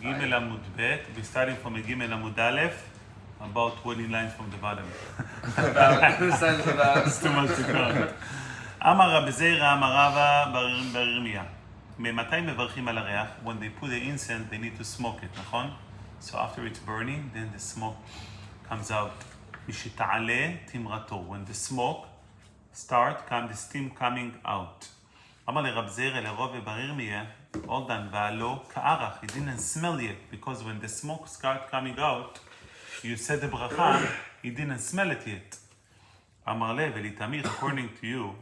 Gimel Amud Bet. We're starting from Gimel Amud Aleph, about 20 lines from the bottom. It's too much to count. Amar Rabbi Zeira, Amar Rava, בר ירמיה. ממתי מברכים על הריח? When they put the incense, they need to smoke it, נכון? So after it's burning, then the smoke comes out. משתעלה תמרתו. When the smoke start, come the steam coming out. אמר לרב זירא לרב בר ירמיה, all done, והלא כערח. He didn't smell yet, because when the smoke start coming out, you said the bracha, he didn't smell it yet. אמר לה, ולתמיד, according to you,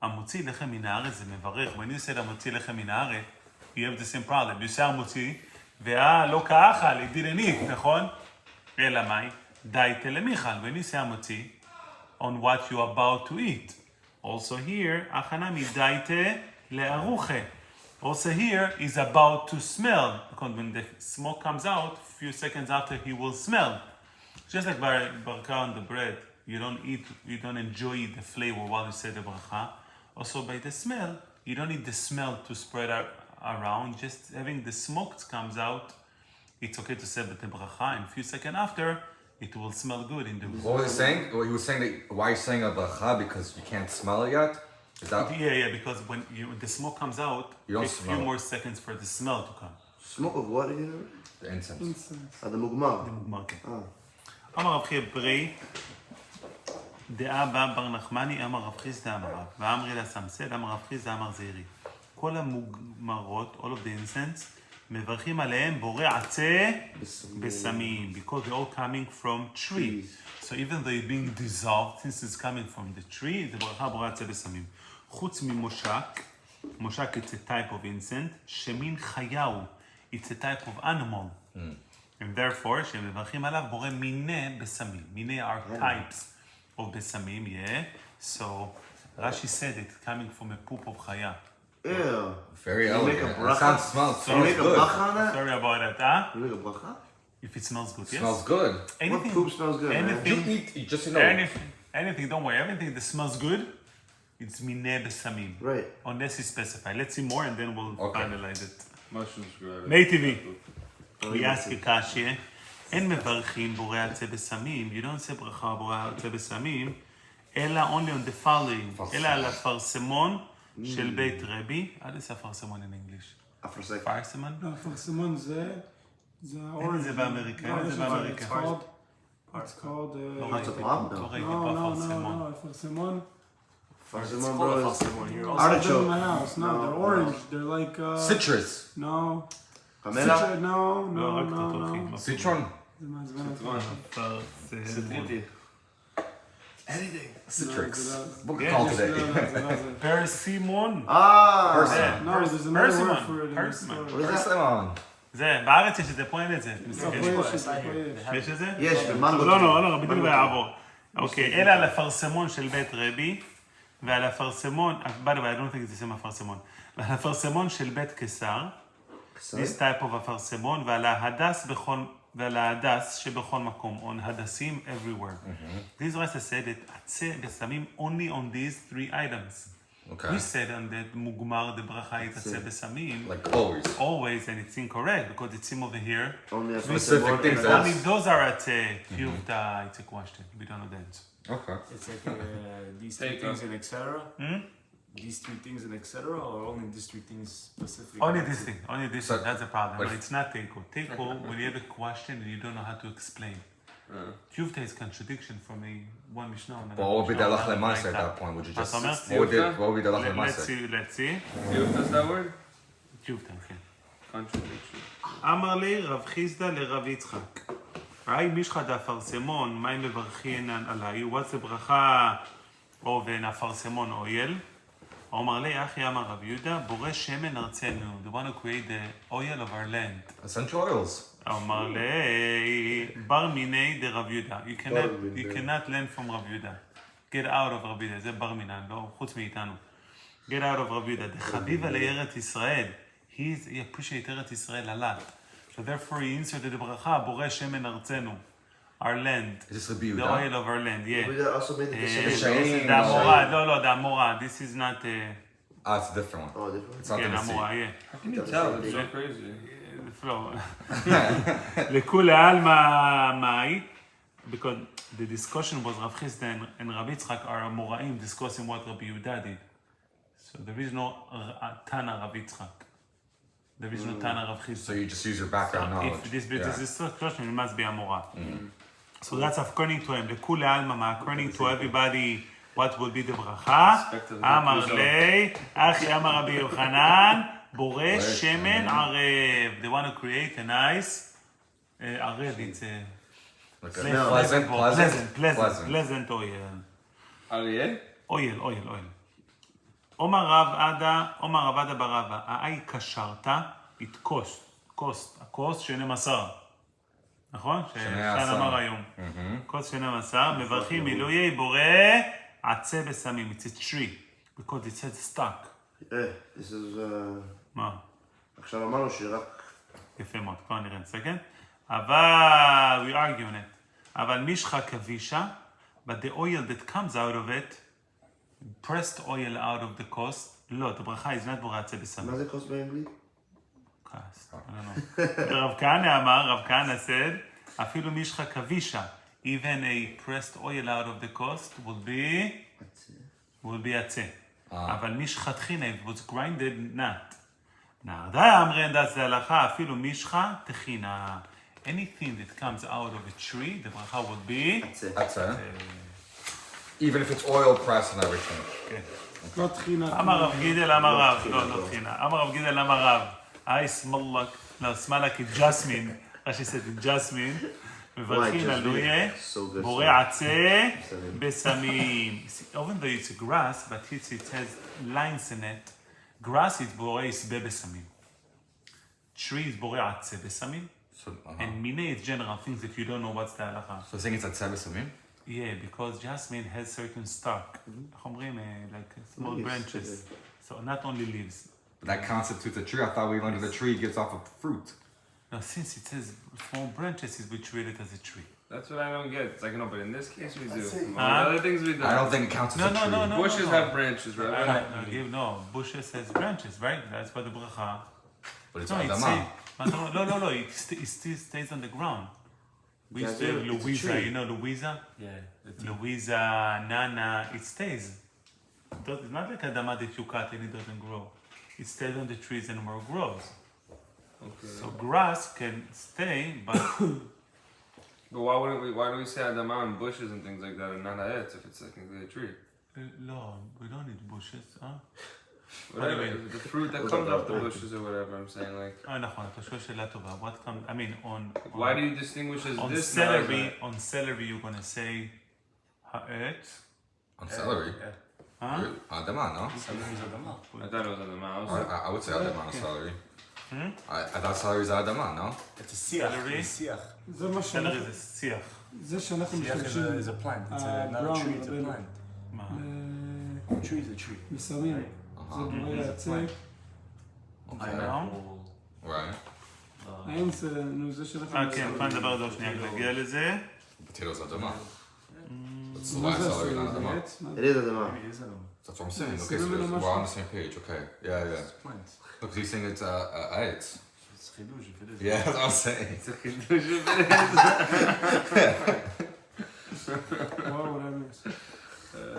המוציא לחם מן הארץ זה מברך. When you said המוציא לחם מן הארץ, you have the same problem. You say המוציא, לא כאכל, he didn't eat, נכון? אלא מאי? דייטה למיכל. When you say המוציא, on what you are about to eat. Also here, הכנה מדייטה לארוחה. Also here is about to smell, because when the smoke comes out, a few seconds after he will smell. Just like baraka on the bread, you don't eat, you don't enjoy the flavor while you say the bracha. Also by the smell, you don't need the smell to spread around. Just having the smoke comes out, it's okay to say the bracha, and a few seconds after, it will smell good in the room. What was he saying? Well, he was saying that why are you saying a bracha because you can't smell it yet? Is that... Yeah, because when the smoke comes out, it takes a few more seconds for the smell to come. Smoke of what again? The incense. The mugmar. The mugmar. אמר רב חייא ברי, דעה בא בר נחמני, אמר רב חיסדא אמר רב, ואמרי לה סמסד, אמר רב חיסדא אמר זעירי. כל המוגמרות, all of the incense, מברכים עליהם בורא עצה בסמים, because they're all coming from trees. So even though it's being dissolved, since it's coming from the tree, the ברכה בורא עצה בסמים. חוץ ממושק, מושק it's a type of incense, שמין חייהו, it's a type of animal. And therefore, שמברכים עליו בורא מיני בסמים. מיני are types of בסמים, yeah. So, Rashi said it's coming from a poop of chaya. Ew. Very You make a elegant. bracha? It smells You make a good. bracha on that? Sorry about that, huh? You make a bracha? If it smells good, It yes. smells good. What poop smells good, man? Anything, don't worry. Everything that smells good, it's mineh besamim. Right. Unless you specify. Let's see more and then we'll finalize it. Mushrooms grab it. Mei TV. We ask a kashye. אין מברכים בורא עצה בסמים. You don't say ברכה בורא עצה בסמים, אלא only on the following. אלא על הפרסמון של בית רבי. How do you say הפרסמון in English? פרסמון? לא, הפרסמון זה אין זה באמריקה. אין זה באמריקה. It's called... לא ראיתי פה פרסמון. No, הפרסמון. Farsimon, bro. Artichoke. In my house. No, they're orange. They're like... Citrus. No. Camela? No. Citron. זה מעצבן אותי. Anything. Citrix. Yeah, What we call today. פרסימון. Ah. No, there's another word for it in this Persimmon. story. Persimmon. זה, בארץ יש את זה, פה אין את זה. יש את זה? יש, במנגו. לא, בדיוק יעבור. אוקיי, אלה על הפרסמון של בית רבי, ועל הפרסמון, by the way, I don't think it's the same הפרסמון, ועל הפרסמון של בית קיסר, this type of הפרסמון, ועל ההדס שבכל מקום, on הדסים everywhere. These Rasa said that עצה בסמים only on these 3 items. Okay. We said on that מוגמר דברכה היא עצה בסמים. Like always. Always, and it's incorrect, because it's over here. Only a Specific things. Only those are at Tiyuvta, it's a question. We don't know the answer. Okay. It's like these 3 things and etc. These 3 things and etc. Or only these 3 things specifically? Only this thing. That's the problem. but- It's not Teiko. Teiko, when you have a question and you don't know how to explain. Tiyuvta is contradiction from one Mishnah. But what would be the halach lema'aseh at that point? Would you just... What would be the halach lema'aseh? Let's see. Does that word? Tiyuvta, okay. Contradiction. אמר לי רב חיסדא לרב יצחק. ראי מישחא דאפרסמון, מה אם מברכינן עליי? What's the ברכה או בין אפרסמון אויל? אמר לי, אחי אמר רב יהודה, בורא שמן ארצנו. The one who create the oil of our land. Essential oils. אמר לי, בר מיני דרב יהודה. You cannot learn from רב יהודה. Get out of רב יהודה. זה בר מינן, לא חוץ מאיתנו. Get out of רב יהודה. דחביבה לארץ ישראל. He appreciates ארץ ישראל a lot. So therefore he inserted the ברכה, בורא שמן ארצנו. Our land. Is this Rabbi The Yehuda? oil of our land, yeah. We also made the Shame. The Amora, no, the Amora. This is not... Ah, it's a different one. Oh, different? It's not yeah, the Nasi. Amora, yeah. How can you tell? It's so crazy. flow. לכולי עלמא מאי, because the discussion was Rav Chisda and Rav Yitzchak are Amoraim discussing what Rabbi Yehuda did. So there is no Tana Rav Yitzchak. There is no Tana Rav Chisda. So you just use your background knowledge. If this discussion, it must be Amora. So that's according to him. לכולי עלמא, according to everybody, what will be the bracha? אמר לי, אחי אמר רבי יוחנן, בורא שמן ערב. They want to create a nice ערב. It's a Like a pleasant oil. Aryeh? oil. אומר רב עדה ברבא, האי קשרת, it cost, הכוס 12. נכון? ששן אמר היום. כוס 12, מברכים מילויי בורא עצה בסמים. It's a tree, because it says stuck. This is... מה? עכשיו אמרנו שרק... יפה מאוד, כבר נראה נסגן. אבל, we argue on it. אבל מישחה כבישה, but the oil that comes out of it, pressed oil out of the cost, לא, the ברכה is not בורא עצה בסמים. מה זה כוס באנגלית? I don't know. רב כהנא אמר, רב כהנא said, אפילו מישחה כבישה, even a pressed oil out of the cost will be עצה. אבל מישחה תחינה, it was grinded not. נהרדה אמרן דס להלכה, אפילו מישחה תחינה. Anything that comes out of a tree, the bracha will be... That's it. Even if it's oil pressed and everything. כן. לא תחינה. אמר רב גידל, אמר רב, לא תחינה. אמר רב גידל, אמר רב, סמלק, לא, סמלק it jasmine, רש"י said it jasmine, מברכים עלויה, בורא עצה בסמים. Even though it's a grass, but it has lines in it. Grass is בורא יסבה בסמים. Tree is בורא עצה בסמים. And mine is general things that you don't know what's the halacha. So saying it's at Sebesumim? Yeah, because jasmine has certain stalk. איך אומרים, like small branches. So not only leaves. But that constitutes a tree. I thought we learned that the tree gives off a fruit. Now, since it says small branches, we treat it as a tree. That's what I don't get. It's like, no, but in this case we do. it. All the other things we do. I don't think it counts as a tree. No. Bushes have branches, right? No, bushes has branches, right? That's why the bracha. But it's No, Adama. no, it still stays on the ground. We used to have It's a Louisa, tree. you know Louisa? Yeah. Louisa, Nana, it stays. It's not like Adama that you cut and it doesn't grow. It stays on the trees and more grows. Okay. So grass can stay, but But why do we say Adama and bushes and things like that and not Ha'etz if it's technically a tree? no, we don't need bushes, huh? Whatever, do you mean? the fruit that comes off the bushes or whatever, I'm saying, like, נכון, אתה שואל שאלה טובה. What comes, I mean, why do you distinguish as on this celery, on celery you're gonna say ha'etz, On celery? huh? Really? Adama, no? Celery is Adama. I thought it was Adama. I was like, I would say Adama on celery. I thought celery is Adama, no? It's a siach. Celery? It's a siach. זה מה celery שאנחנו... זה שיח. זה שאנחנו Siach משתמשים is a plant. It's not a brown tree, it's a רבנו. plant. מה? A tree is a tree. בסמים. זה בורא עצה. Pineapple. Right. האם זה... נו, זה שאנחנו... כן, בוא נדבר על זה עוד שנייה, נגיע לזה. Potatoes Adama. That's מה why זה celery עשוי? not זה Adama. עץ? מה It זה? is Adama. Maybe it is Adama. That's what I'm saying. Yeah, Okay, so celery we're on mushroom. the same page. Okay. Yeah. It's a plant. Look, he's saying it's Eitz. It's chidush if it is. Yeah, that's what I'm saying. it's a Kiddush if it וואו, אולי...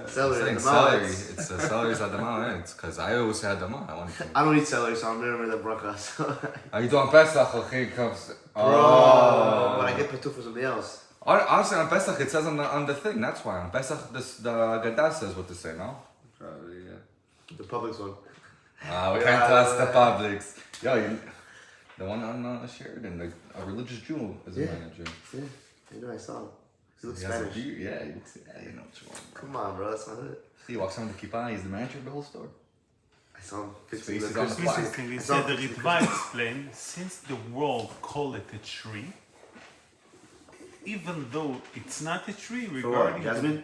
Celery Saying Adama. celery. It's celery's Adama, right? Because I always say Adama. I want to. I don't eat celery, so I'm never the bracha. So. Are you doing Pesach? Okay, comes. Oh, but I get patu for something else. Honestly, on Pesach it says on the thing. That's why on Pesach the Gadah says what to say. No. Probably, yeah. The public's one. We can't trust the publics. Yo, the one on Sheridan, a religious Jew is a Yeah. manager. Yeah, you know, I saw him. He looks He has a Spanish. beard. Yeah, he looks. Yeah, you know what's wrong, bro. Come on, bro, that's not it. He walks around with the kippah. He's the manager of the whole store. I saw him fixing face the is on the Christmas fly. tree. Interestingly, I he saw said him the fixing the Ritva explained, since the world call it a tree, even though it's not a tree For what? regarding... Jasmine?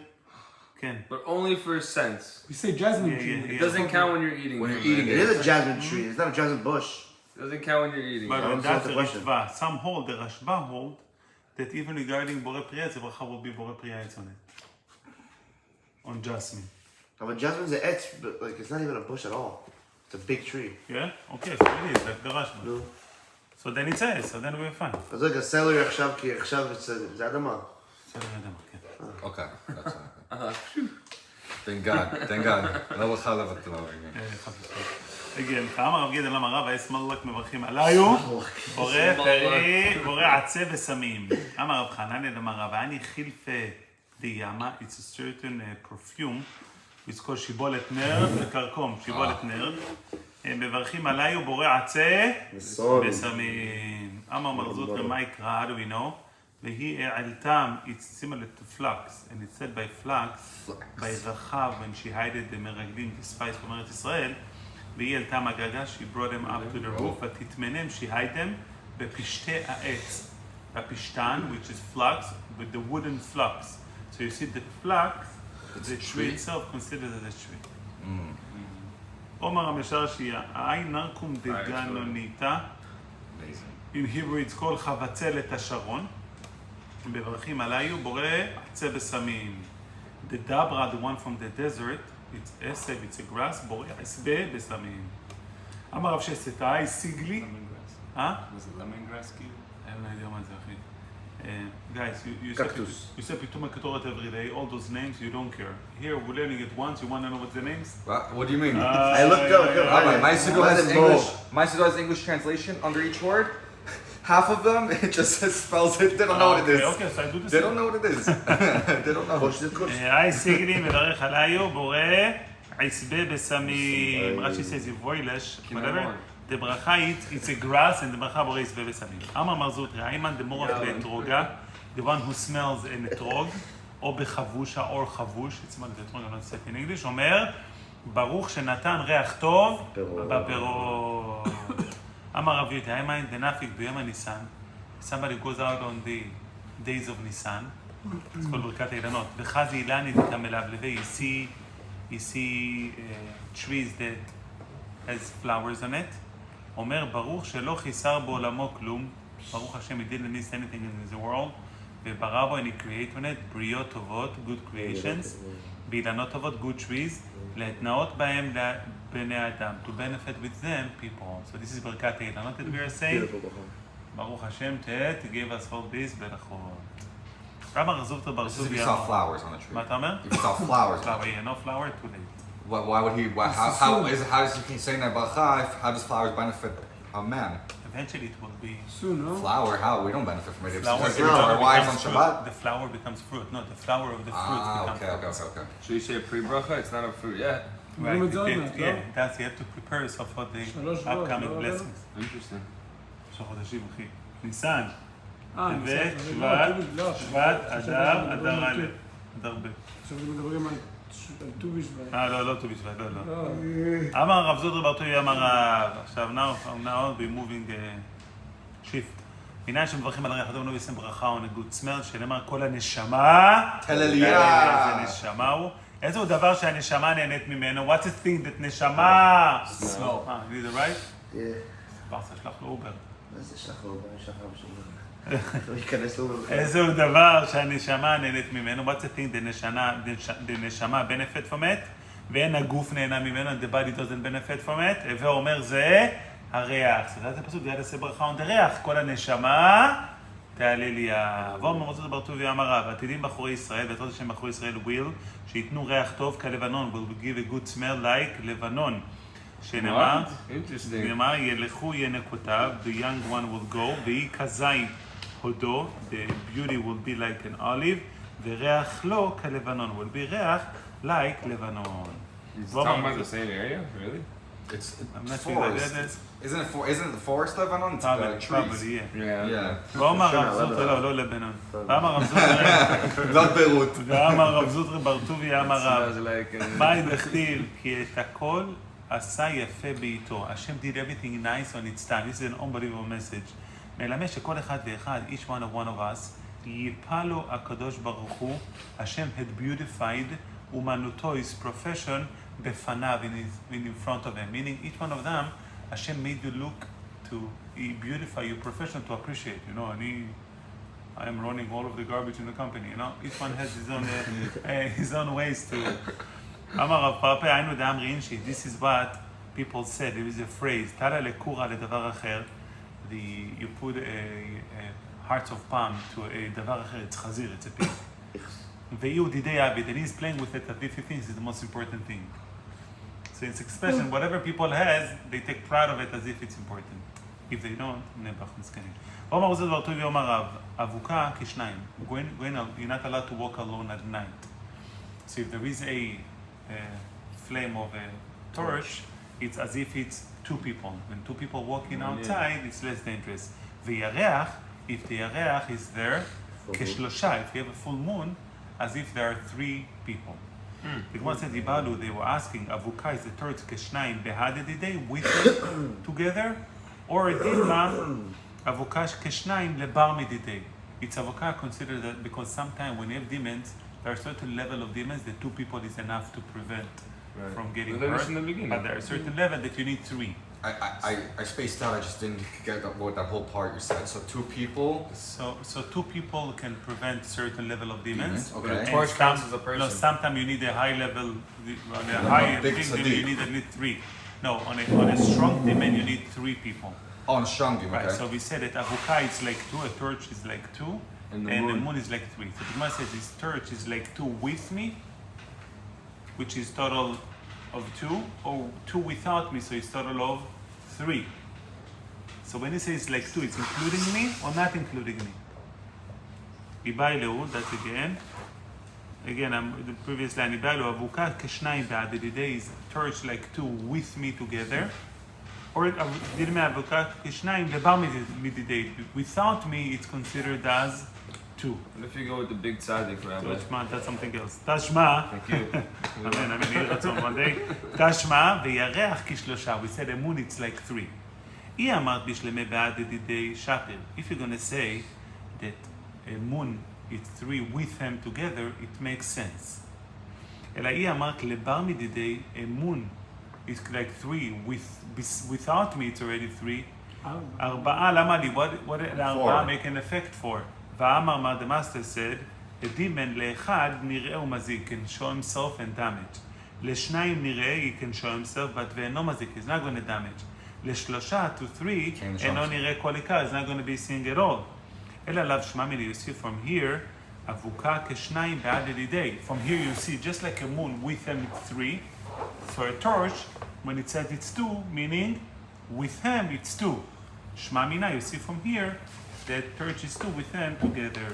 כן. But only for sense. We say jasmine Yeah, tree. yeah, It doesn't count when you're eating When it. you're eating It is a jasmine tree. It's not a jasmine bush. It doesn't count when you're eating But it. don't that's answer the the question. Ritva. Some hold, the Rashba hold, that even regarding Borei Priya, the bracha will be Borei Priya on it. On jasmine. But jasmine's an etz, but like it's not even a bush at all. It's a big tree. Yeah? Okay, so it is, like the Rashba. No. So then it says, so then we're fine. אז רגע, סלרי עכשיו, כי עכשיו זה אדמה. בסדר, אדמה, כן. Okay, that's all. Thank God. לא בחלב אתה לא רגע. again, כמה רב גידל למה רב, הישמאלק מברכים עליו, בורא פרי, בורא עצה וסמים. אמר רב חנניה למה רב, אני חילפה דיאמה, it's a certain perfume, it's called שיבולת נרד וקרקום, שיבולת נרד. הם מברכים עליו, בורא עצה וסמים. אמר מרזות מה יקרא, how do we know? והיא העלתם, it's similar to flax, and it's said by flax, by רחב, when she hided the מרגלים, the spice from ארץ ישראל, והיא העלתה מגגה, she brought them up to the roof, ותתמנם, she hide them, בפשטי העץ, בפשטן, which is flax, with the wooden flax. So you see the flax, the tree itself considered as a tree. אומר המשל שיהיה, האי נרקום דגנוניתא, in Hebrew it's called חבצלת השרון, מברכים עליו, בורא עצה בסמים. The dabra, the one from the desert, it's עשב, it's a grass, בורא עשבה בסמים. אמר רב שסתה, השיג לי. Lemongrass. אה? Was it lemongrass כאילו? אין לי יודע מה זה אחי. Guys, you say פתאום הקטורת every day, all those names, you don't care. Here, we're learning it once, you want to know what the names? What do you mean? I looked up. My Sudo has English translation under each word. Half of them, it just spells it. They don't know what it is. Okay, so I do the They same. don't know what it is. They don't know. היי סיגלי מברך עליו, בורא עשבה בסמים. רש"י says יבוילש, whatever. The ברכה it's a grass and the ברכה בורא עשבה בסמים. אמר מרזות ריימן, the מורח לאתרוגה, the one who smells an אתרוג, או בחבושה או חבוש, it's not the אתרוג, I'm not saying in English, אומר, ברוך שנתן ריח טוב בפירות. אמר רב יהודה, היימן דנפיק ביום הניסן, somebody goes out on the days of Nisan, it's called ברכת האילנות, וחזי אילני דקמלבלבי, you see trees that has flowers on it, אומר ברוך שלא חיסר בעולמו כלום, ברוך השם, he didn't miss anything in the world, וברא בו and he created on it, בריאות טובות, good creations, באילנות טובות, good trees, להתנאות בהם בני אדם, to benefit with them, people. So this is ברכת האילנות that we are saying, ברוך השם, to give us all this berachot. כמה רזוב תו This is if ברזוב you saw flowers on the tree. מה אתה אומר? If you saw flowers. flower, yeah, no flower, too late. Why would he? How does he keep saying that bracha? How does flowers benefit a man? Eventually it will be... Soon, no? Flower? How? We don't benefit from it. If Flower it's our wives on becomes fruit. Shabbat. The flower becomes fruit. No, the flower of the fruit becomes fruit. Okay. So you say a pre-bracha, it's not a fruit yet. Right, it's on that, yeah, no? that's, you have to prepare yourself for the שלוש שבועות, upcoming לא? blessings. Interesting. 3 חודשים, אחי. ניסן, בסדר, שבט, לא, שבט, עכשיו אדר, אנחנו אדר מדברים א', על אדר ב'. עכשיו מדברים על ט"ו בשבט. לא ט"ו בשבט, לא. לא. אמר רב זודר בר טוביה אמר רב, עכשיו now we moving shift. מניין שמברכים על הריח, אדם לא ישם ברכה או נגוד סמל, שנאמר כל הנשמה, Hallelujah. איזה נשמה הוא. איזהו דבר שהנשמה נהנית ממנו? What's the thing that נשמה? Smell. You the right? פרסה, שלח לו אובר. מה זה שחר? שחר בשביל לא ייכנס לו. איזהו דבר שהנשמה נהנית ממנו? What's the thing the נשמה benefit from it? ואין הגוף נהנה ממנו, and the body doesn't benefit from it. הווה אומר זה הריח. זה פשוט יד עשה ברכה on the ריח. כל הנשמה תהלליה. ואומר מרזות בר טוביה אמר רב, עתידים בחורי ישראל, בעזרת השם בחורי ישראל will, שיתנו ריח טוב כלבנון, will give a good smell like לבנון. שנאמר, Interesting. נאמר, ילכו ינקותיו, the young one will go, והיא כזית הודו, the beauty will be like an olive, וריח לא כלבנון, will be ריח like לבנון. He's talking about the same area? Really? It's I'm not sure that forest. that is... Isn't it the forest Lebanon? It's the trees. probably, yeah. Yeah. ואומר רב זוטרא, לא לבנון. ואמר רב זוטרא, Not Beirut. ואמר רב זוטרא בר טוביה אמר רב, Sounds like מאי דכתיב, כי את הכל עשה יפה בעיתו. השם did everything nice on its time. This is an unbelievable message. מלמד שכל אחד ואחד, each one of us, ייפה לו הקדוש ברוך הוא, השם had beautified, אומנותו, his profession, בפניו, in front of him. Meaning each one of them, Hashem made you look to beautify your profession to appreciate, you know, I am running all of the garbage in the company, you know, each one has his own ways to... אמר רב פרפה, היינו דאמרין, this is what people said, there is a phrase, תלה לקורה לדבר אחר, you put a hearts of palm to a דבר אחר, it's חזיר, it's a pig. והיא דידי עבד, and he's playing with it as if he thinks it's the most important thing. So it's expression, whatever people has, they take pride of it as if it's important. If they don't, נבח מסכנים. ואומר עוזר דבר טוב ויאמר רב, אבוקה כשניים. You're not allowed to walk alone at night. So if there is a flame of a torch, it's as if it's two people. When two people walking outside, it's less dangerous. וירח, if the ירח is there, כשלושה, if you have a full moon, as if there are three people. It was said, Ibalu, they were asking, Avuka is the third כשניים בהדדידי, with it together, or Dilma, Avuka כשניים לבר מדידי. It's Avuka considered that because sometimes when you have demons, there are certain level of demons that two people is enough to prevent from getting hurt. But there are certain level that you need three. I spaced out. I just didn't get what that whole part you said. So two people. So two people can prevent certain level of demons. Okay. Torch counts as a person. No, sometimes you need a high level, on a high big demon you need at least three. No, on a strong demon you need three people. Oh, on strong demon. Right. Okay. So we said that Avuka is like two, a torch is like two, and the moon is like three. So the Gemara says this torch is like two with me, which is total of two, or two without me, so it's total of three. So when he says like two, it's including me or not including me? Ibaileu, that's again, the previous line, Ibaileu, Avuka כשניים בהדדידי is torch like two with me together, or Dilma Avuka כשניים לבר מדידי, without me it's considered as two. And if you go with the big tzaddik, Rabbi? Tashma, that's something else. Tashma. Thank you. Amen, יהי רצון one day. Tashma וירח כשלושה. We said the moon it's like three. היא אמרת בשלמי בהדדידי שטר. If you're going to say that a moon is three with them together, it makes sense. אלא היא אמרת לבר מדידי, a moon is like three without me it's already three. ארבעה, למה לי? What ארבעה make an effect for? ואמר, the master said, a demon לאחד נראה ומזיק, can show himself and damage. לשניים נראה, he can show himself, but ואינו מזיק, he's not going to damage. לשלושה, to three, אינו נראה כל עיקר, he's not going to be seeing at all. אלא עליו שמע מילי, you see from here, אבוקה כשניים בהדדידי. From here you see, just like a moon, with them it's three. So a torch, when it says it's two, meaning with him it's two. שמע מינה, you see from here, that torch is two with them together.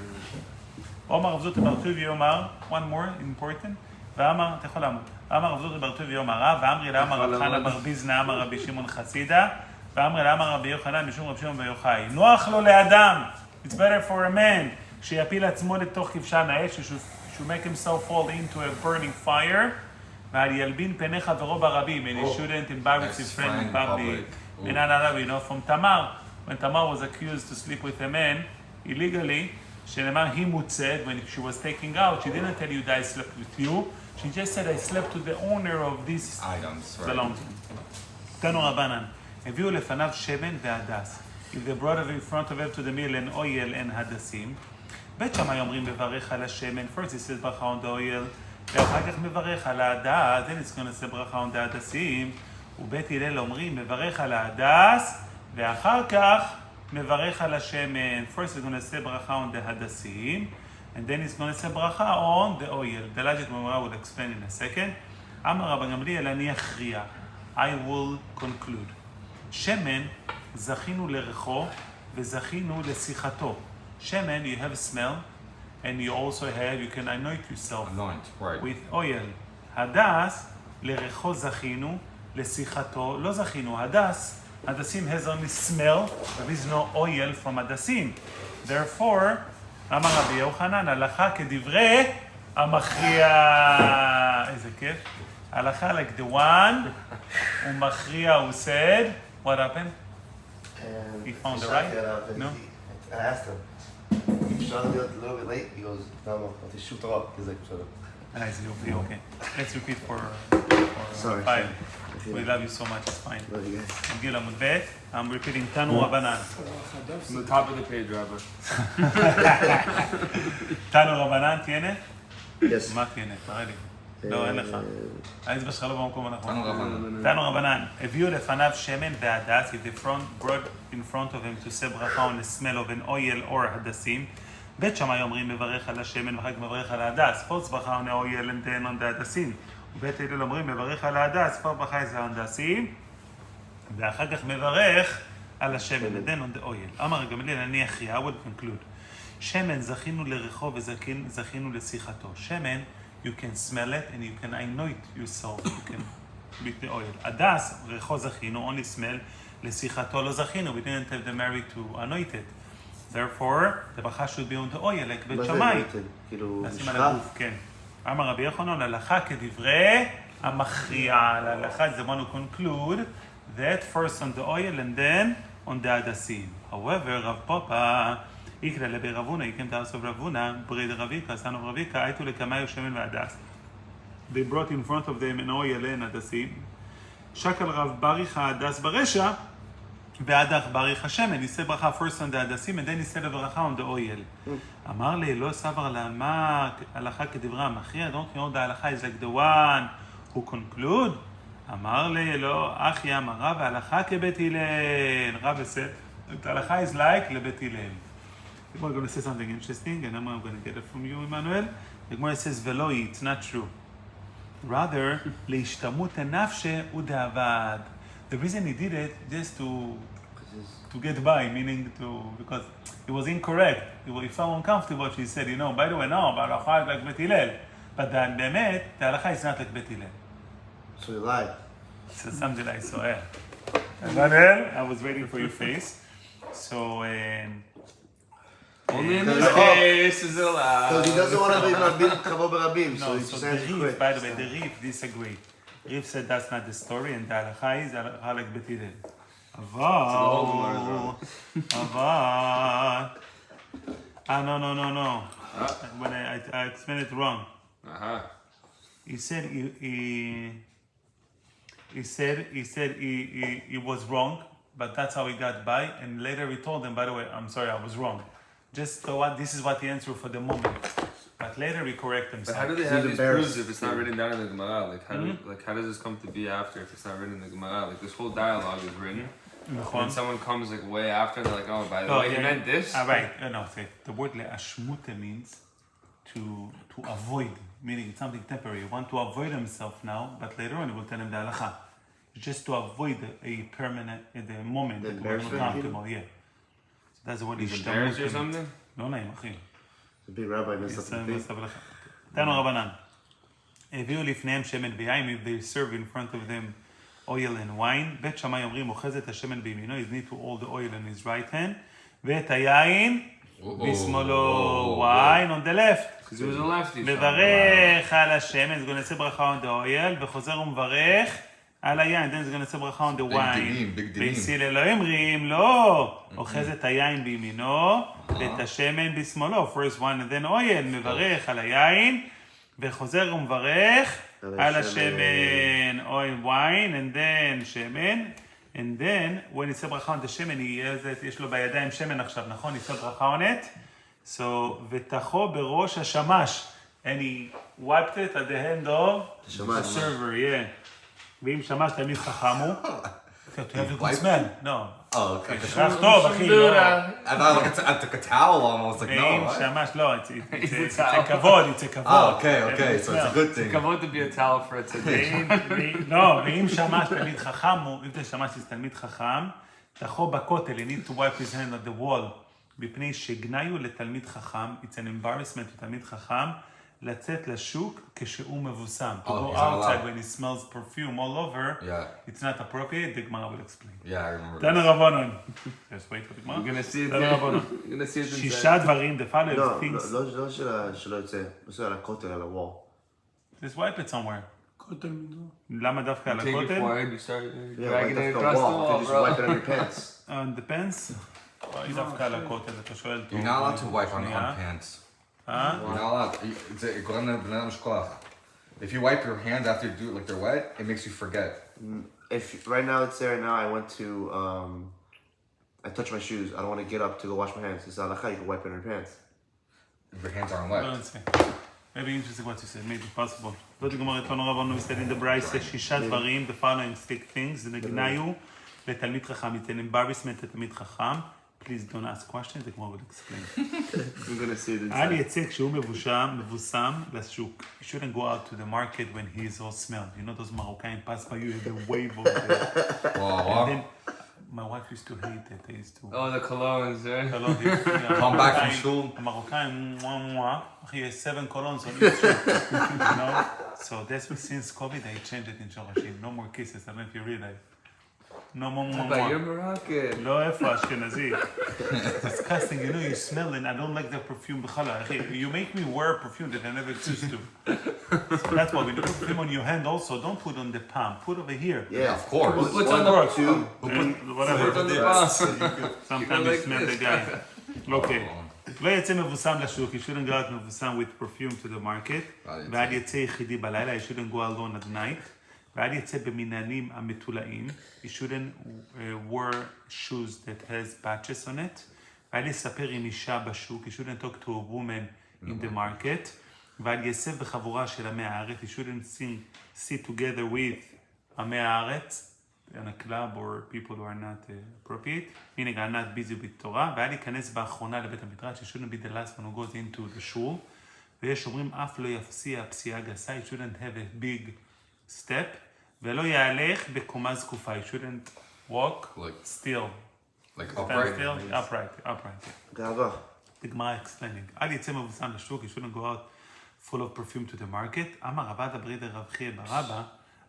אומר רב זוטה בר טובי יאמר, one more important, ואמר, אתה יכול לעמוד, אמר רב זוטה בר טובי יאמר רב, ואמרי לאמר רב חנה בר ביזנא, אמר רבי שמעון חסידה, ואמרי לאמר רבי יוחנן משום רב שמעון בר יוחאי. נוח לו לאדם, it's better for a man, שיפיל עצמו לתוך כבשן האש, should make himself fall into a burning fire, ועל ילבין פני חברו ברבים, and he shouldn't embarrass his friend in public. we know from Tamar, when Tamar was accused to sleep with a man illegally, שנאמר היא מוצאת, when she was taking out, she didn't tell you that I slept with you, she just said I slept with the owner of these items. תנו רבנן, הביאו לפניו שמן והדס. If they brought it in front of him to the meal and oil and הדסים, בית שמאי אומרים מברך על השמן, first it says ברכה on the oil, ואחר כך מברך על ההדס, then it's going to say ברכה on the הדסים, ובית הלל אומרים מברך על ההדס, ואחר כך מברך על השמן. First he's going to say ברכה on the הדסים, and then he's going to say ברכה on the oil. The logic Gemara will explain in a second. אמר רבן גמליאל אני אכריע. I will conclude. שמן זכינו לריחו וזכינו לשיחתו. שמן, you have smell, and you also have, you can anoint yourself with oil. הדס, לריחו זכינו, לשיחתו לא זכינו. הדס, הדסים has only smell, there is no oil from הדסים. Therefore, אמר רבי יוחנן, הלכה כדברי המכריע. איזה כיף. הלכה like the one, ומכריע, who said, what happened? He found the right? No? I asked him, אפשר להיות a little bit late? He goes, no, אמרתי shoot her up. He's like, shut up. Nice, you'll be okay. Let's repeat for Sorry. 5. We love you so much, it's fine. Love you guys. Gil Amud Bet, I'm repeating Tanu Rabbanan. From the top of the page, Rabbi. Tanu Rabbanan, ¿tiene? Yes. מה tiene? תראה לי. לא, אין לך. האצבע שלך לא במקום הנכון. תנו רבנן. תנו רבנן, הביאו לפניו שמן והדס, if they brought in front of him to say ברכה on the smell of an oil or הדסים. בית שמאי אומרים מברך על השמן ואחר כך מברך על ההדס. first ברכה on the oil and then on the הדסים. ובית הלל אומרים מברך על ההדס, first ברכה is on הדסים. ואחר כך מברך על השמן, and then on the oil. אמר גמליאל, אני אכריע, I will conclude. שמן זכינו לריחו וזכינו לשיחתו. שמן, you can smell it and you can anoint yourself, you can with the oil. הדס, ריחו זכינו, only smell, לשיחתו לא זכינו, we didn't have the merit to anoint it. Therefore, the bracha should be on the oil, like בית שמאי. כאילו, לשים על הגוף, כן. אמר רבי יוחנן, הלכה כדברי המכריע, להלכה זה one who conclude, that first on the oil and then on the הדסים. However, רב פופה, יקרא לבי רבונה, יקם תעש of רבונה, ברי דרביקה, son of רביקה, הייתו לקמיו שמן והדס. They brought in front of them an oil and הדסים. שקל רב בריך ההדס ברשע, והדך בריך השמן. ניסה ברכה first on the הדסים, and then ניסה לברכה on the oil. אמר לי, לא סבר למה הלכה כדברי המכריע, don't you know the הלכה is like the one who conclude? אמר לי, לא, אחי אמר רב, ההלכה כבית הלל. רב said, the הלכה is like לבית הלל. We're going to say something interesting, and I'm going to get it from you, Emmanuel. The Gemara says, "Veloi," it's not true. Rather, leishtamut nafshe udavad. The reason he did it just to get by, meaning because it was incorrect. He felt uncomfortable. He said, by the way, no, but halacha is like Bet Hillel. But then, bemet, the halacha is not like Bet Hillel. So you lied. So something I saw. Emmanuel, I was waiting for your face. So. Only in this case is allowed. Because he doesn't want to be Rabim Chavo Berabim, so No, he's so saying the to Rif, quit. by the way, the Rif disagree. Rif said that's not the story, and the halacha is halacha like Bet Hillel. Aval. No. When I explained it wrong. He said he was wrong, but that's how he got by. And later he told them, by the way, I'm sorry, I was wrong. Just so what? This is what he answered for the moment. But later he correct But himself. how do they He's have these embarrassed. proofs if it's not written down in the Gemara? Like how does this come to be after if it's not written in the Gemara? Like this whole dialogue is written, and then someone comes like way after and they're like, oh, by the way, he meant this. Right. No, the word le'ashmute means to avoid, meaning it's something temporary. You want to avoid himself now, but later on he will tell him the halacha. Just to avoid a permanent the moment The that we're embarrassment, uncomfortable. Yeah. So that's the word He's embarrassed or something? לא נעים, אחי. The big rabbi messed up the thing. תנו רבנן. הביאו לפניהם שמן ויין, if they serve in front of them oil and wine. בית שמאי אומרים, אוחז את השמן בימינו, is need to hold the oil in his right hand, ואת היין בשמאלו, wine on the left. Because he was a lefty. מברך על השמן, אז נעשה ברכה on the oil, וחוזר ומברך על היין, then זה נעשה ברכה on the wine. ביסיל אלוהים רים, לא, אוחז את היין בימינו, ואת השמן בשמאלו, first one and then oil, מברך על היין, וחוזר ומברך על השמן, oil, wine, and then שמן, and then, when נעשה ברכה on the שמן, יש לו בידיים שמן עכשיו, נכון? נעשה ברכה on it, so, ותחו בראש השמש, and he wiped it at the hand of the server, yeah. ואם שמש תלמיד חכם הוא, אתה have a good smell, no. Oh, okay. ריח טוב, אחי, לא. I thought I took a towel almost, like, ואם no. שמש, לא, it's a כבוד, it's a כבוד. Oh, okay, so it's a good thing. Kavod to be a towel for it today. לא, ואם שמש תלמיד חכם הוא, אם שמש תלמיד חכם, תחו בכותל, he need to wipe his hand on the wall, מפני שגניו לתלמיד חכם, it's an embarrassment לתלמיד חכם, לצאת לשוק כשהוא מבוסם. To go outside when he smells perfume all over, it's not appropriate, the Gemara will explain. Yeah, I remember. תנו רבנן. Just wait for the Gemara. You're gonna see it תנו there. רבנן. You're gonna see it inside. שישה דברים, the following לא, things. לא שלא יוצא, עושה על הכותל, על הוול. Just wipe it somewhere. כותל מזו. למה דווקא על Take your הכותל? forehead, you start Yeah, dragging wipe it the across the wall, wall, they just bro. wipe it on your pants. On the pants? היא דווקא על הכותל, אתה שואל טוב. You're not allowed to wipe on pants. Huh? You're not allowed. גורם לבן אדם לשכוח. If you wipe your hands after you do it like they're wet, it makes you forget. If right now it's there now, I went to, I touched my shoes. I don't want to get up to go wash my hands. It's halakha, you can wipe it on your pants. If your hands aren't לא wet. נצא. Maybe interesting what you said, maybe possible. זאת גמר את ענו רבנו מסתדין דברייסה, 6 דברים, the following 6 things, זה נגנאיו לתלמיד חכם, ייתן embarrassment לתלמיד חכם. Please don't ask questions, the Gemara will explain. I'm gonna see it אל inside. יצא כשהוא מבוסם לשוק. You shouldn't go out to the market when he is all smelled. You know those Moroccan pass by you, the wave of the... And then, my wife used to hate it. They used to... Oh, the colognes, right? Come back from school. Moroccan, he has 7 colognes on each shoe. You know? So that's why since COVID, they changed it in Shorashim. No more kisses, I don't know if you realize. No more. But you're Moroccan. לא איפה אשכנזי. Disgusting, you know, you smell it. I don't like the perfume בכלל. You make me wear perfume that I never used to. So that's why when you put perfume on your hand also, don't put on the palm. Put over here. Yeah, Of course. What's on the Or two. whatever. Put on the box. Sometimes you smell the guy. Okay. לא יצא מבוסם לשוק. You shouldn't go out מבוסם with perfume to the market. ואל יצא יחידי בלילה. You shouldn't go alone at night. ואל יצא במנענים המתולעים. You shouldn't wear shoes that has patches on it. ואל יספר עם אישה בשוק. You shouldn't talk to a woman in the market. ואל יסב בחבורה של עמי הארץ. You shouldn't sit together with עמי הארץ in a club or people who are not appropriate. meaning are not busy with תורה. ואל ייכנס באחרונה לבית המדרש. You shouldn't be the last one who goes into the shul. ויש אומרים אף לא יפסיע פסיעה גסה. You shouldn't have a big step. ולא יהלך בקומה זקופה. You shouldn't walk still. Like Stand upright. still. Upright. גאווה. The Gemara explaining. אל יצא מבוסם לשוק. You shouldn't go out full of perfume to the market. אמר רבא דברי דרב חייא ברבא.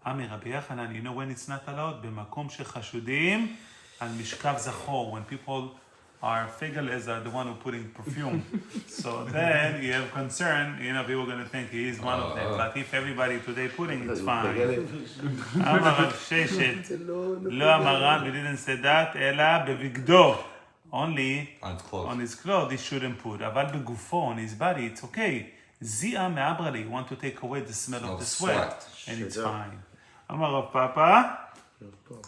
אמר רבי יחנן. You know when it's not allowed? במקום שחשודים על משכב זכור. When people are figures are the one who putting perfume. So then you have concern, you know, people are going to think he is one of them. But if everybody today putting, it's fine. אמר רב ששת, לא המרן, we didn't say that, אלא בבגדו. Only On its clothes. on his clothes, he shouldn't put. אבל בגופו, on his body, it's okay. זיעה מעברלי, you want to take away the smell of the sweat. And it's fine. אמר רב פאפא,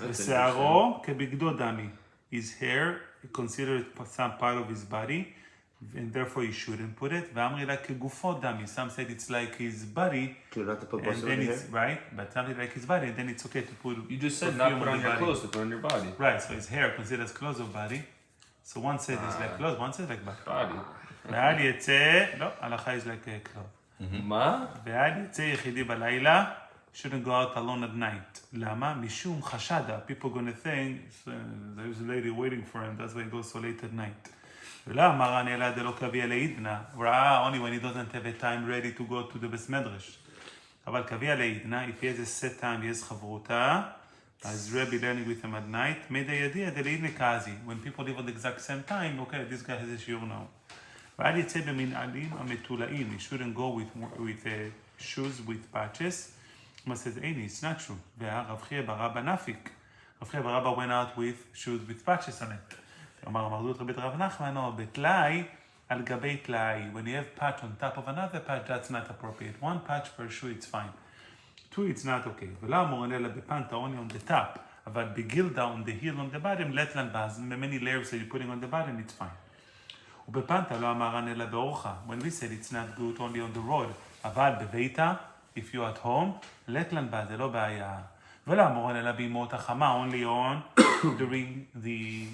ושערו כבגדו דמי. His hair, considered some part of his body, and therefore you shouldn't put it. ואמרי לה כגופו דמי. Some said it's like his body, כאילו, not to put and bustle then in it's here. right, but something like his body, and then it's okay to put. You just said perfume not put on your body. clothes, to put on your body. Right, so his hair considered as clothes of body. So one said it's like clothes, one said like body. Body. ואל יצא, לא, הלכה is like a cloth. מה? ואל יצא יחידי בלילה, shouldn't go out alone at night. למה? משום חשדה. People gonna think, there's a lady waiting for him, that's why he goes so late at night. ולא אמר אני אלא דלא קביע לעידנא, ראה only when he doesn't have a time ready to go to the best medrash. אבל קביע לעידנא, if he has a set time, he has חברותה, as Rebbe learning with him at night, מידע ידיע דלעידנא קאזי. When people live at the exact same time, okay, this guy has a shiur now. ואל יצא במנעלים המתולעים. You shouldn't go with shoes with patches. He says, Eini, it's not true. והרב חייא ברבא נפיק. רב חייא ברבא went out with shoes with patches on it. אמר המרדות רבי רב נחמן, או בטלאי על גבי טלאי. When you have patch on top of another patch, that's not appropriate. One patch per shoe, it's fine. Two, it's not okay. ולא אמורן אלא בפנטה, only on the top. אבל בגילדה, on the heel, on the bottom, let לנבז, many layers that you're putting on the bottom, it's fine. ובפנטה לא אמרן אלא באורחה. When we said it's not good only on the road. אבל בביתה, if you're at home, let לנבז, זה לא בעיה. ולא אמורן אלא בימות החמה, only on during the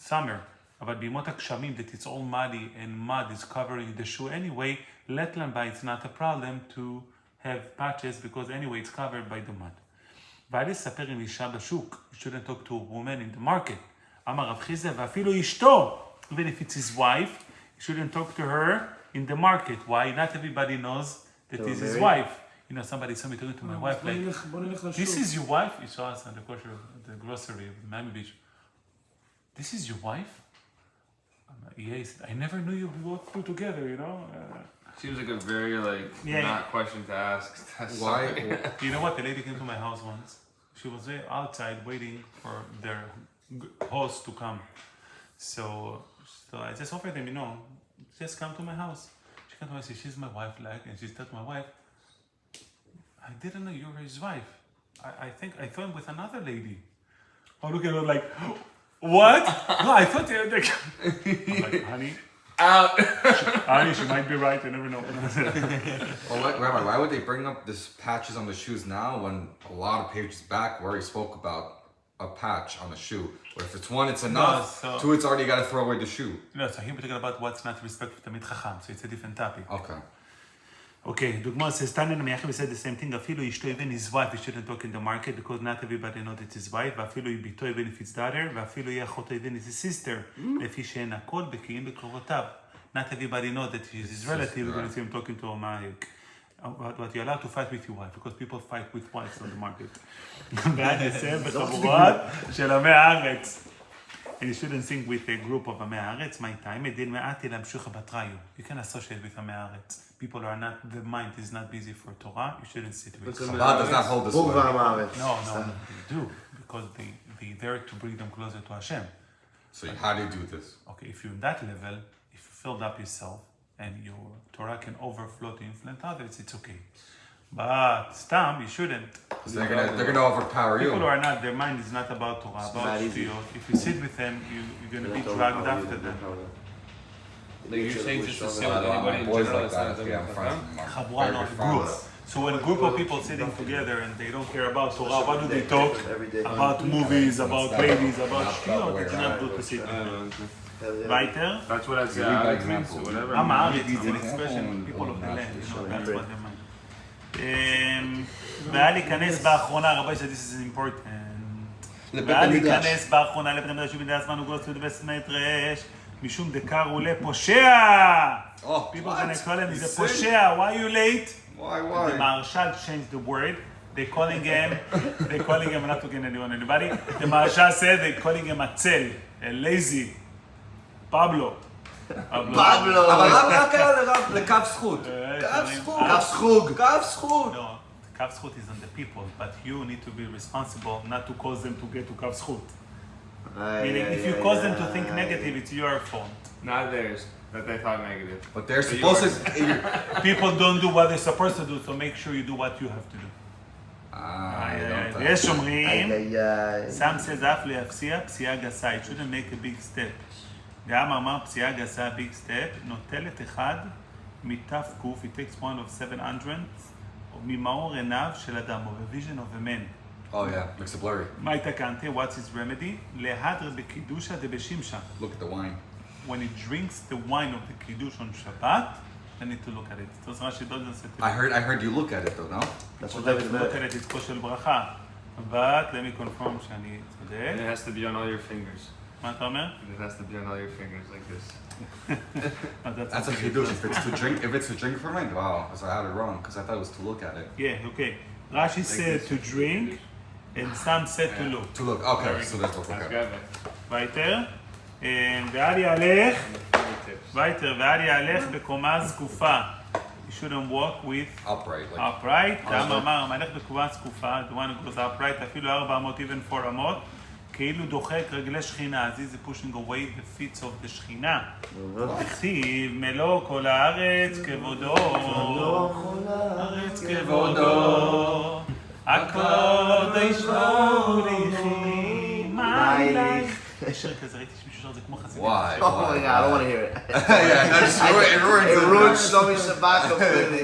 summer. אבל בימות הגשמים, that it's all muddy and mud is covering the shoe anyway, let לנבז, it's not a problem to have patches because anyway it's covered by the mud. ואל יספר עם אישה בשוק. You shouldn't talk to a woman in the market. אמר רב חיזר, ואפילו אשתו. Even if it's his wife, you shouldn't talk to her in the market. Why? Not everybody knows that it's his wife. You know, somebody saw me talking to my wife, like, this is your wife? You saw us on the kosher, the grocery of Miami Beach. This is your wife? I'm like, yeah, he said, I never knew you both two together, you know? Seems like a very, not question to ask. Why? You know what? The lady came to my house once. She was there outside waiting for their host to come. So I just offered them, you know, just come to my house. She came to my house, she's my wife, like, and she said to my wife, I didn't know you were his wife. I think I thought with another lady. Oh, look at her like, what? No, I thought they were like, I'm like, honey, Out. Ali, she might be right, you never know. Well, Rabbi, why would they bring up this patches on the shoes now when a lot of pages back we already spoke about a patch on the shoe? Or if it's one, it's enough. No, so- Two, it's already got to throw away the shoe. No, so here we're talking about what's not respectful to Tamid Chacham, so it's a different topic. Okay. Okay, דוגמה, says, Tanya Miyachim said the same thing, אפילו אשתו even his wife, he shouldn't talk in the market because not everybody knows it's his wife, ואפילו היא ביתו even if it's daughter, ואפילו היא אחותו even his sister, לפי שאין הכל בקיאים בקרובותיו. Not everybody knows that he's his relative, you're going to see him talking to him. But you're allowed to fight with your wife, because people fight with wives on the market. ועד יסיים בחבורות של עמי הארץ. And you shouldn't sing with a group of עמי הארץ, my time, מדין מעטי להמשיך בתראיו. You can associate with עמי הארץ. People are not, the mind is not busy for Torah, you shouldn't sit with them. Chabad does not hold this בוג way. ועם הארץ. No, they do, because they there to bring them closer to Hashem. So how do you do this? Okay, if you're in that level, if you filled up yourself, and your Torah can overflow to influence others, it's okay. But stam, you shouldn't. Because they're gonna overpower you. People who are not, their mind is not about Torah, about not easy. Shviot. If you sit with them, you're going to be dragged after them. Like you're saying just to sit A with lot anybody of in boys general, like it's not that. a Yeah, I'm friends Chacham. with them. Chabura, Very not good friends. groups. So when a group of people sitting together and they don't care about Torah, what do they talk? About movies, about ladies, about Shviot. It's not good to sit with them. Weiter. That's what I'd say. You lead by Alex means, example. whatever. עם הארץ is an expression, people of the land, you know, that's what they mean. והיה להיכנס באחרונה, רבי this is important. והיה להיכנס באחרונה לבית המדרש ובידי הזמן וגולת לבית מדרש, משום דקר לפושע. Oh, People what? gonna call him, he's a He's sick? פושע, why you late? Why? The Marshal changed the word. They're calling him, I'm not talking to anybody. The Marshal said they're calling him עצל, lazy, Pablo. פבלו! אבל למה קרה לקו זכות? כף סחוג! קו זכות! No, Kav Zchut is on the people, but you need to be responsible not to cause them to get to Kav Zchut. Meaning, if you cause them to think negative, it's your fault. Not theirs, that they thought negative. But they're supposed to... People don't do what they're supposed to do, so make sure you do what you have to do. ויש אומרים, Sam says, אף להפסיע פסיעה גסה, it shouldn't make a big step. גם אמר פסיעה גסה, big step, נוטלת אחד מתף קוף, it takes one of 700, ממאור עיניו של אדם, of a vision of a man. Oh yeah, makes it blurry. מה התקנתי? What's his remedy? להדר בקידושה דבשימשה. Look at the wine. When he drinks the wine of the Kiddush on Shabbat, I need to look at it. So Rashi doesn't say to I heard you look at it though, no? That's what look David at it, it's kosher ברכה. But let me confirm שאני And צודק. it has to be on all your fingers. מה אתה אומר? It has to be on all your fingers like this. That's a kiddush. If it's to drink from it, wow. So I had it wrong because I thought it was to look at it. Yeah, okay. Rashi said to drink, and some said to look. To look. Okay, so that's look. That's Okay. good. וייטר. ועל יהלך, Fingertips. וייטר, ועל יהלך בקומה זקופה. You shouldn't walk with Upright. Like, upright. גם אמר, המלך בקומה זקופה, the one who goes upright, אפילו 400, even 400, כאילו דוחק רגלי שכינה. אז is pushing away the feet of the שכינה. תכתיב מלוא כל הארץ כבודו. הארץ כבודו. הקודש מוליכי. מה אלייך? יש שיר כזה, ראיתי שמישהו שר את זה כמו חסידים. why? Oh my god, I don't want to hear it. Yeah, that's it ruins It it. ruins Shlomi Shabbat completely.